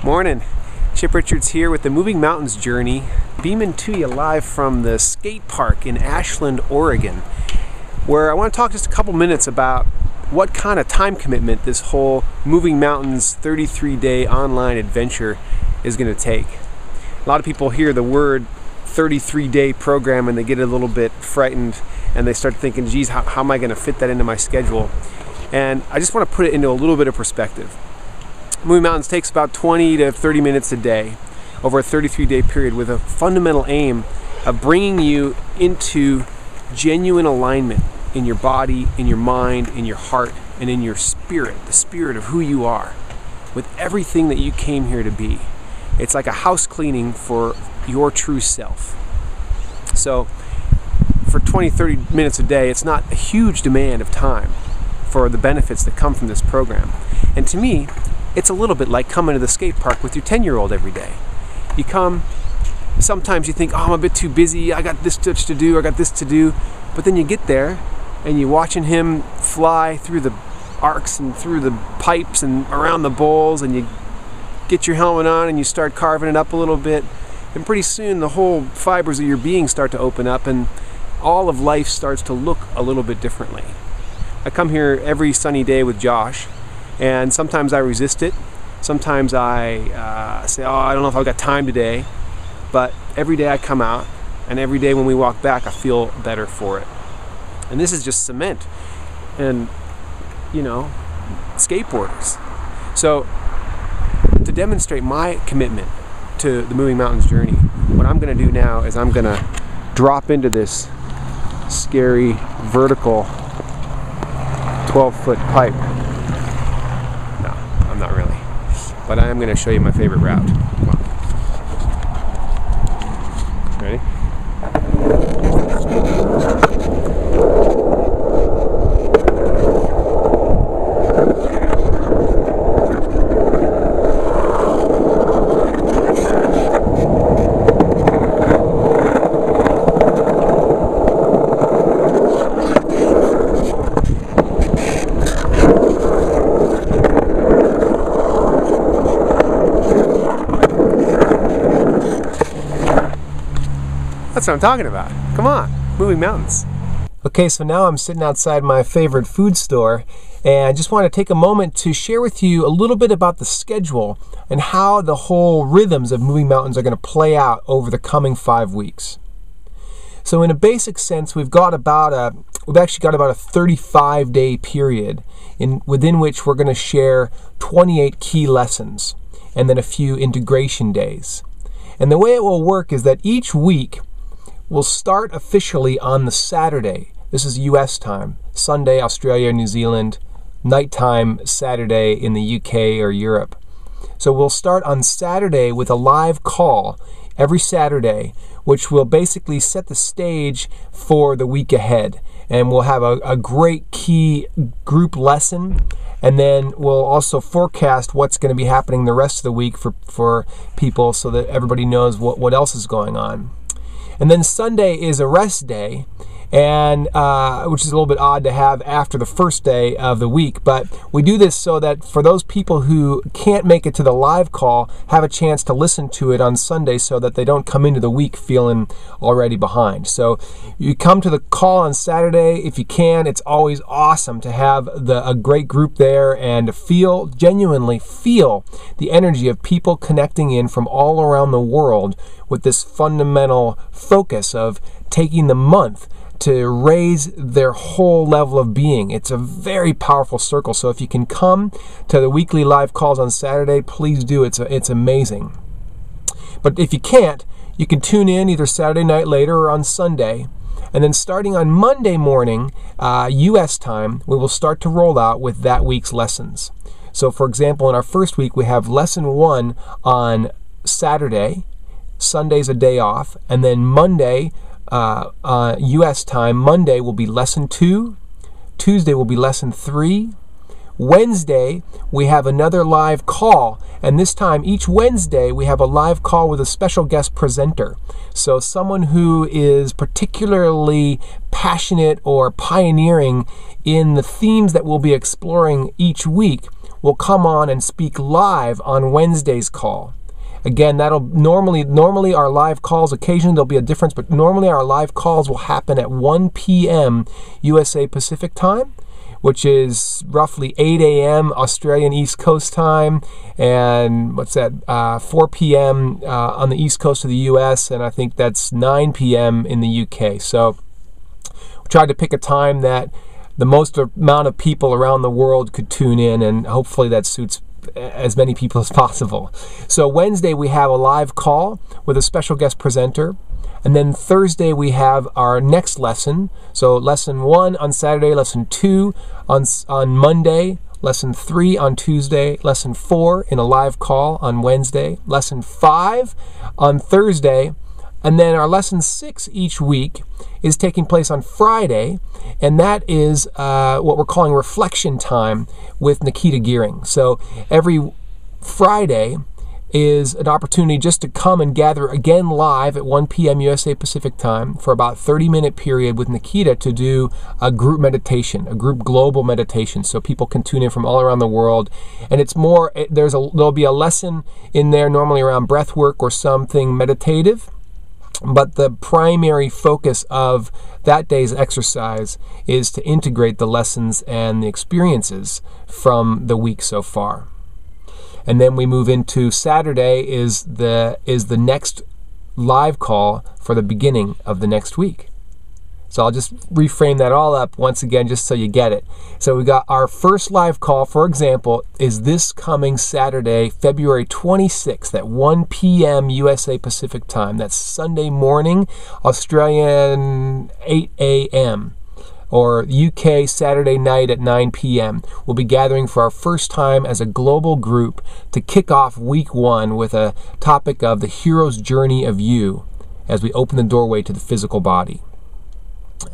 Morning. Chip Richards here with the Moving Mountains Journey, beaming to you live from the skate park in Ashland, Oregon, where I want to talk just a couple minutes about what kind of time commitment this whole Moving Mountains 33-day online adventure is going to take. A lot of people hear the word 33-day program and they get a little bit frightened and they start thinking, geez, how am I going to fit that into my schedule? And I just want to put it into a little bit of perspective. Moving Mountains takes about 20 to 30 minutes a day over a 33-day period with a fundamental aim of bringing you into genuine alignment in your body, in your mind, in your heart, and in your spirit, the spirit of who you are, with everything that you came here to be. It's like a house cleaning for your true self. So for 20, 30 minutes a day, it's not a huge demand of time for the benefits that come from this program. And to me, it's a little bit like coming to the skate park with your 10-year-old every day. You come, sometimes you think, oh, I'm a bit too busy, I got this to do, I got this to do, but then you get there and you're watching him fly through the arcs and through the pipes and around the bowls, and you get your helmet on and you start carving it up a little bit, and pretty soon the whole fibers of your being start to open up and all of life starts to look a little bit differently. I come here every sunny day with Josh, and sometimes I resist it. Sometimes I say, oh, I don't know if I've got time today. But every day I come out, and every day when we walk back, I feel better for it. And this is just cement and, skateboarders. So to demonstrate my commitment to the Moving Mountains journey, what I'm going to do now is I'm going to drop into this scary vertical 12-foot pipe. Not really, but I am going to show you my favorite route. Come on. Ready? That's what I'm talking about. Come on, Moving Mountains. Okay, so now I'm sitting outside my favorite food store, and I just want to take a moment to share with you a little bit about the schedule and how the whole rhythms of Moving Mountains are going to play out over the coming 5 weeks. So in a basic sense, we've actually got about a 35-day period within which we're going to share 28 key lessons and then a few integration days. And the way it will work is that each week we'll start officially on the Saturday. This is US time. Sunday, Australia, New Zealand. Nighttime, Saturday in the UK or Europe. So we'll start on Saturday with a live call every Saturday, which will basically set the stage for the week ahead. And we'll have a great key group lesson. And then we'll also forecast what's going to be happening the rest of the week for people so that everybody knows what else is going on. And then Sunday is a rest day, and which is a little bit odd to have after the first day of the week. But we do this so that for those people who can't make it to the live call, have a chance to listen to it on Sunday so that they don't come into the week feeling already behind. So you come to the call on Saturday if you can. It's always awesome to have a great group there and to genuinely feel the energy of people connecting in from all around the world with this fundamental focus of taking the month to raise their whole level of being. It's a very powerful circle. So if you can come to the weekly live calls on Saturday, please do. It's amazing. But if you can't, you can tune in either Saturday night later or on Sunday. And then starting on Monday morning, US time, we will start to roll out with that week's lessons. So for example, in our first week, we have lesson 1 on Saturday. Sunday's a day off, and then Monday, US time, Monday will be lesson 2, Tuesday will be lesson 3, Wednesday we have another live call, and this time each Wednesday we have a live call with a special guest presenter. So someone who is particularly passionate or pioneering in the themes that we'll be exploring each week will come on and speak live on Wednesday's call. Again, that'll normally our live calls, occasionally there'll be a difference, but normally our live calls will happen at 1 p.m. USA Pacific time, which is roughly 8 a.m. Australian East Coast time, and 4 p.m. On the East Coast of the US, and I think that's 9 p.m. in the UK. So we tried to pick a time that the most amount of people around the world could tune in, and hopefully that suits as many people as possible. So Wednesday we have a live call with a special guest presenter, and then Thursday we have our next lesson. So lesson 1 on Saturday, lesson 2 on Monday, lesson 3 on Tuesday, lesson 4 in a live call on Wednesday, lesson 5 on Thursday, and then our lesson 6 each week is taking place on Friday, and that is what we're calling reflection time with Nikita Gearing. So every Friday is an opportunity just to come and gather again live at 1 p.m. USA Pacific time for about 30-minute period with Nikita to do a group meditation, a group global meditation, so people can tune in from all around the world. And it's more, there'll be a lesson in there normally around breath work or something meditative, but the primary focus of that day's exercise is to integrate the lessons and the experiences from the week so far. And then we move into Saturday is the next live call for the beginning of the next week. So I'll just reframe that all up once again just so you get it. So we got our first live call, for example, is this coming Saturday, February 26th at 1 p.m. USA Pacific time. That's Sunday morning, Australian 8 a.m. or UK Saturday night at 9 p.m. We'll be gathering for our first time as a global group to kick off week 1 with a topic of the hero's journey of you as we open the doorway to the physical body.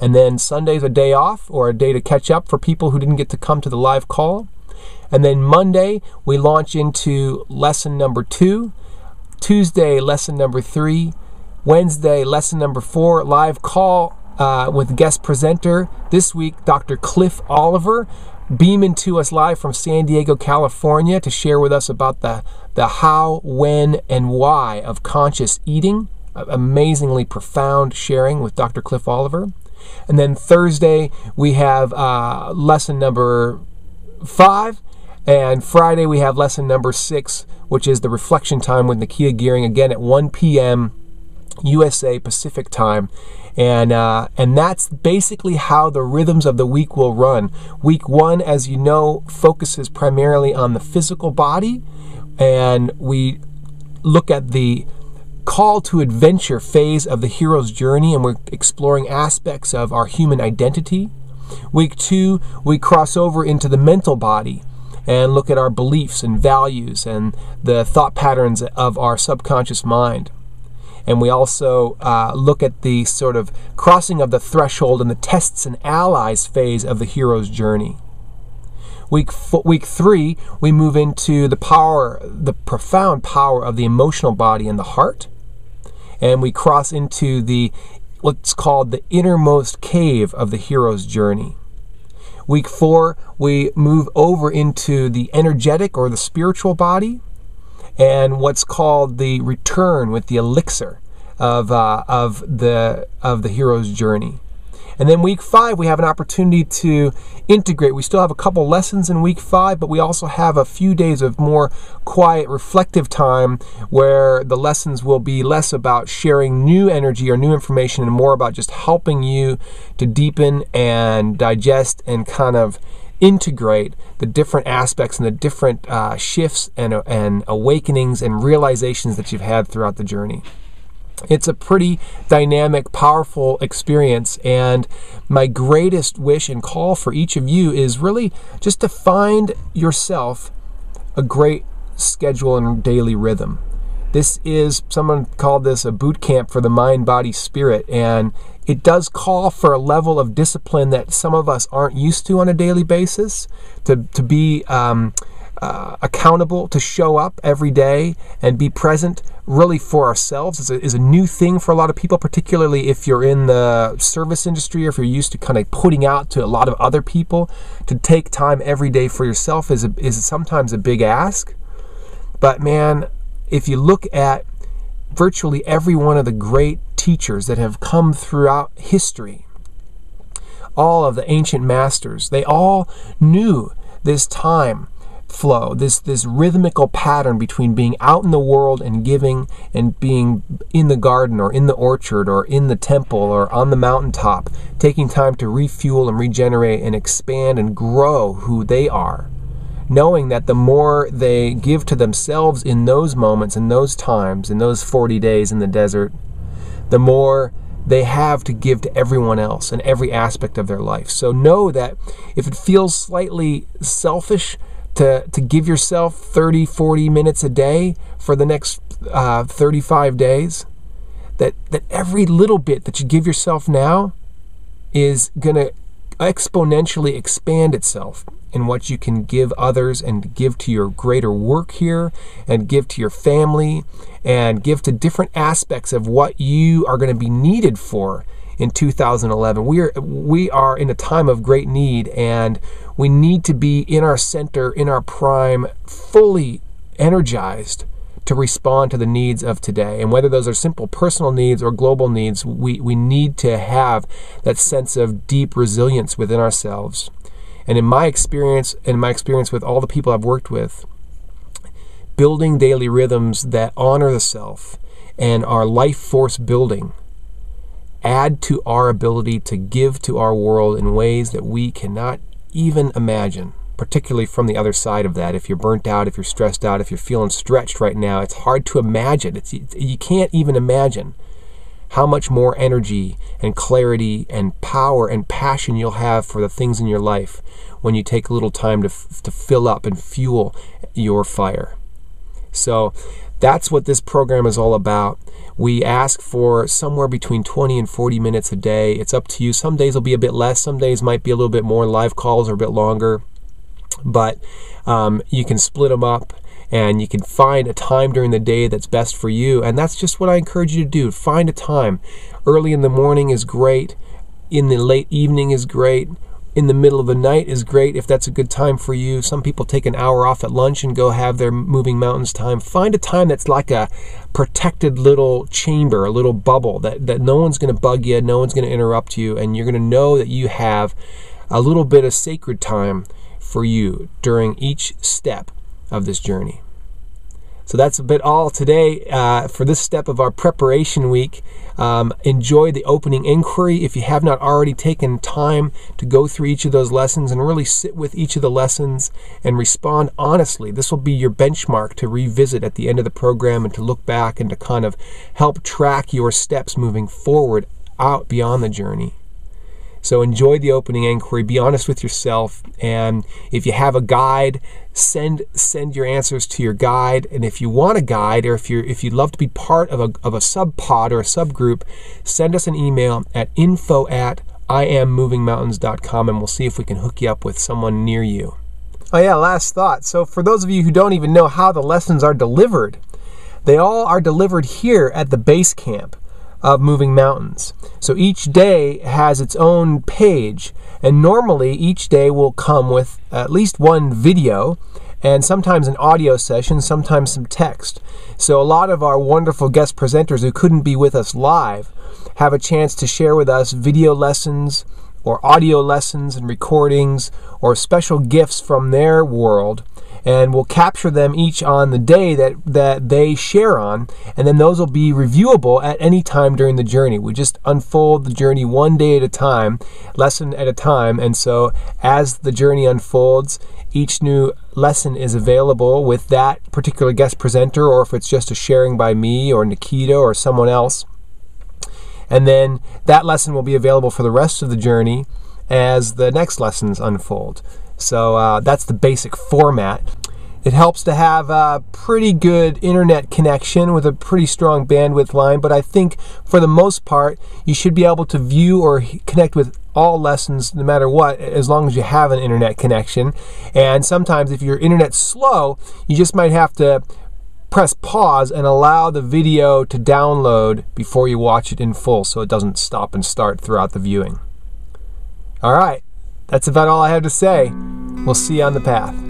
And then Sunday's a day off or a day to catch up for people who didn't get to come to the live call. And then Monday we launch into lesson number 2, Tuesday lesson number 3, Wednesday lesson number 4, live call with guest presenter. This week, Dr. Cliff Oliver, beaming to us live from San Diego, California, to share with us about the how, when, and why of conscious eating. Amazingly profound sharing with Dr. Cliff Oliver. And then Thursday, we have lesson number 5, and Friday we have lesson number 6, which is the reflection time with Nikita Gearing, again at 1 p.m. USA Pacific time. And that's basically how the rhythms of the week will run. Week 1, as you know, focuses primarily on the physical body, and we look at the call to adventure phase of the hero's journey, and we're exploring aspects of our human identity. Week 2, we cross over into the mental body and look at our beliefs and values and the thought patterns of our subconscious mind. And we also look at the sort of crossing of the threshold and the tests and allies phase of the hero's journey. Week 3, we move into the profound power of the emotional body and the heart. And we cross into what's called the innermost cave of the hero's journey. Week 4, we move over into the energetic or the spiritual body, and what's called the return with the elixir of the hero's journey. And then week 5, we have an opportunity to integrate. We still have a couple lessons in week 5, but we also have a few days of more quiet, reflective time where the lessons will be less about sharing new energy or new information and more about just helping you to deepen and digest and kind of integrate the different aspects and the different shifts and awakenings and realizations that you've had throughout the journey. It's a pretty dynamic, powerful experience, and my greatest wish and call for each of you is really just to find yourself a great schedule and daily rhythm. This is, someone called this a boot camp for the mind, body, spirit, and it does call for a level of discipline that some of us aren't used to on a daily basis, to be accountable to show up every day and be present really for ourselves is a new thing for a lot of people, particularly if you're in the service industry or if you're used to kind of putting out to a lot of other people. To take time every day for yourself is sometimes a big ask. But man, if you look at virtually every one of the great teachers that have come throughout history, all of the ancient masters, they all knew this time flow, this rhythmical pattern between being out in the world and giving and being in the garden or in the orchard or in the temple or on the mountaintop, taking time to refuel and regenerate and expand and grow who they are, knowing that the more they give to themselves in those moments, in those times, in those 40 days in the desert, the more they have to give to everyone else in every aspect of their life. So know that if it feels slightly selfish to give yourself 30, 40 minutes a day for the next 35 days, that every little bit that you give yourself now is going to exponentially expand itself in what you can give others and give to your greater work here and give to your family and give to different aspects of what you are going to be needed for in 2011. We are in a time of great need, and we need to be in our center, in our prime, fully energized to respond to the needs of today. And whether those are simple personal needs or global needs, we need to have that sense of deep resilience within ourselves. And in my experience with all the people I've worked with, building daily rhythms that honor the self and are life force building add to our ability to give to our world in ways that we cannot even imagine, particularly from the other side of that. If you're burnt out, if you're stressed out, if you're feeling stretched right now, it's hard to imagine. You can't even imagine how much more energy and clarity and power and passion you'll have for the things in your life when you take a little time to fill up and fuel your fire. So that's what this program is all about. We ask for somewhere between 20 and 40 minutes a day. It's up to you. Some days will be a bit less. Some days might be a little bit more. Live calls are a bit longer. But you can split them up, and you can find a time during the day that's best for you. And that's just what I encourage you to do. Find a time. Early in the morning is great. In the late evening is great. In the middle of the night is great if that's a good time for you. Some people take an hour off at lunch and go have their Moving Mountains time. Find a time that's like a protected little chamber, a little bubble that no one's going to bug you, no one's going to interrupt you, and you're going to know that you have a little bit of sacred time for you during each step of this journey. So that's a bit all today for this step of our preparation week. Enjoy the opening inquiry. If you have not already taken time to go through each of those lessons and really sit with each of the lessons and respond honestly, this will be your benchmark to revisit at the end of the program and to look back and to kind of help track your steps moving forward out beyond the journey. So enjoy the opening inquiry, be honest with yourself, and if you have a guide, send your answers to your guide. And if you want a guide, or if you'd love to be part of a sub-pod or a subgroup, send us an email at info@IamMovingMountains.com, and we'll see if we can hook you up with someone near you. Oh yeah, last thought. So for those of you who don't even know how the lessons are delivered, they all are delivered here at the base camp of Moving Mountains. So each day has its own page, and normally each day will come with at least one video and sometimes an audio session, sometimes some text. So a lot of our wonderful guest presenters who couldn't be with us live have a chance to share with us video lessons or audio lessons and recordings or special gifts from their world. And we'll capture them each on the day that they share on, and then those will be reviewable at any time during the journey. We just unfold the journey one day at a time, lesson at a time, and so as the journey unfolds, each new lesson is available with that particular guest presenter, or if it's just a sharing by me or Nikita or someone else. And then that lesson will be available for the rest of the journey as the next lessons unfold. So that's the basic format. It helps to have a pretty good internet connection with a pretty strong bandwidth line, but I think for the most part, you should be able to view or connect with all lessons no matter what, as long as you have an internet connection. And sometimes if your internet's slow, you just might have to press pause and allow the video to download before you watch it in full so it doesn't stop and start throughout the viewing. All right, that's about all I have to say. We'll see you on the path.